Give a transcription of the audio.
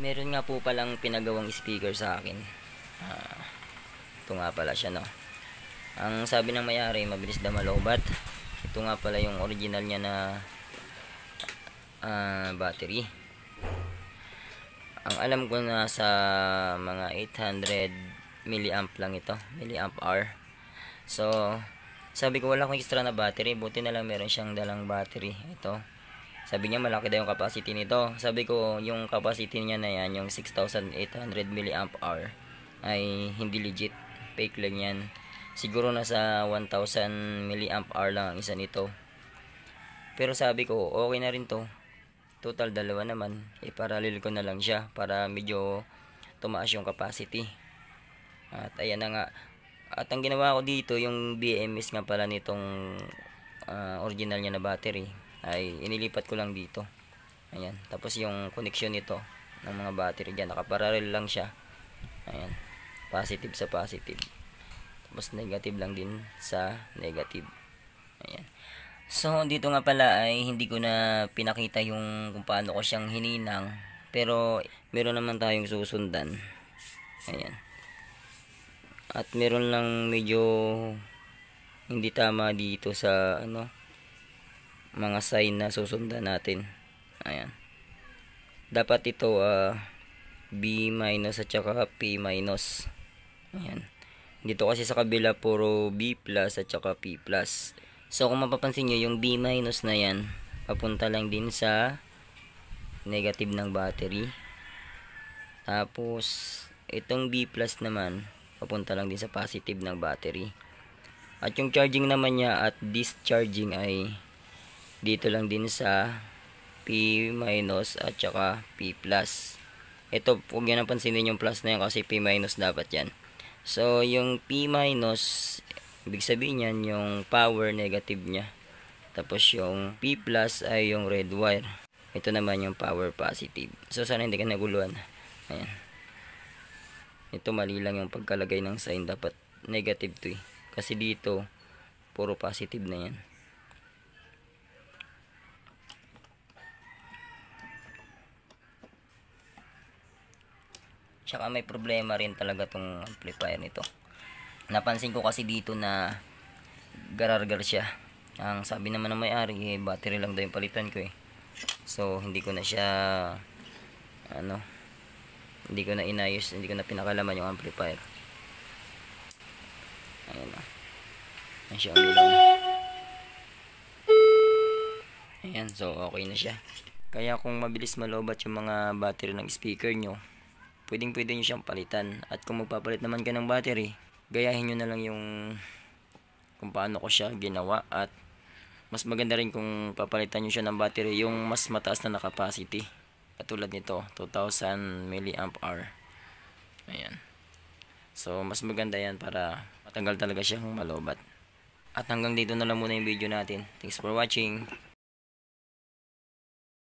Meron nga po palang pinagawang speaker sa akin. Ito nga pala siya, no. Ang sabi ng may-ari, mabilis daw malobat. Ito nga pala yung original niya na battery. Ang alam ko na sa mga 800 milliamp lang ito, milliamp hour. So sabi ko wala akong extra na battery, buti na lang meron siyang dalang battery. Ito, sabi niya malaki daw yung capacity nito. Sabi ko yung capacity niya na yan, yung 6800 milliamp hour, ay hindi legit, fake lang yan. Siguro nasa 1000 milliamp hour lang ang isa nito. Pero sabi ko okay na rin to, total dalawa naman, iparallel ko na lang siya para medyo tumaas yung capacity. At ayan na nga. At ang ginawa ko dito, yung BMS nga pala nitong original niya na battery, ay inilipat ko lang dito. Ayan. Tapos yung connection nito ng mga battery dyan, nakaparallel lang siya. Ayan. Positive sa positive. Tapos negative lang din sa negative. Ayan. So dito nga pala ay hindi ko na pinakita yung kung paano ko siyang hininang. Pero meron naman tayong susundan. Ayan. At meron lang medyo hindi tama dito sa mga sign na susundan natin. Ayan. Dapat ito B- at saka P-. Ayan. Dito kasi sa kabila puro B+ at saka P+. So kung mapapansin nyo, yung B- na yan papunta lang din sa negative ng battery. Tapos itong B+ naman papunta lang din sa positive ng battery. At yung charging naman niya at discharging ay dito lang din sa P- at saka P+. Ito, huwag nyo napansinin yung plus na yan kasi P- dapat yan. So yung P-, ibig sabihin yan yung power negative niya. Tapos yung P+ ay yung red wire. Ito naman yung power positive. So sana hindi ka naguluhan. Ayan. Ito mali lang yung pagkalagay ng sign, dapat negative to eh. Kasi dito puro positive na yan. Tsaka may problema rin talaga tong amplifier nito. Napansin ko kasi dito na garargar siya. Ang sabi naman ng may-ari, battery lang daw yung palitan ko eh. So hindi ko na siya hindi ko na inayos, hindi ko na pinakalaman yung amplifier. Ayan o. Ayan siya, umilaw na. Ayan, so okay na siya. Kaya kung mabilis malobat yung mga battery ng speaker nyo, pwede nyo siyang palitan. At kung magpapalit naman ka ng battery, gayahin nyo na lang yung kung paano ko siya ginawa. At mas maganda rin kung papalitan nyo siya ng battery yung mas mataas na capacity. Katulad nito, 2000 milliamp hour. Ayan. So mas maganda yan para matagal talaga siyang malobat. At hanggang dito na lang muna yung video natin. Thanks for watching.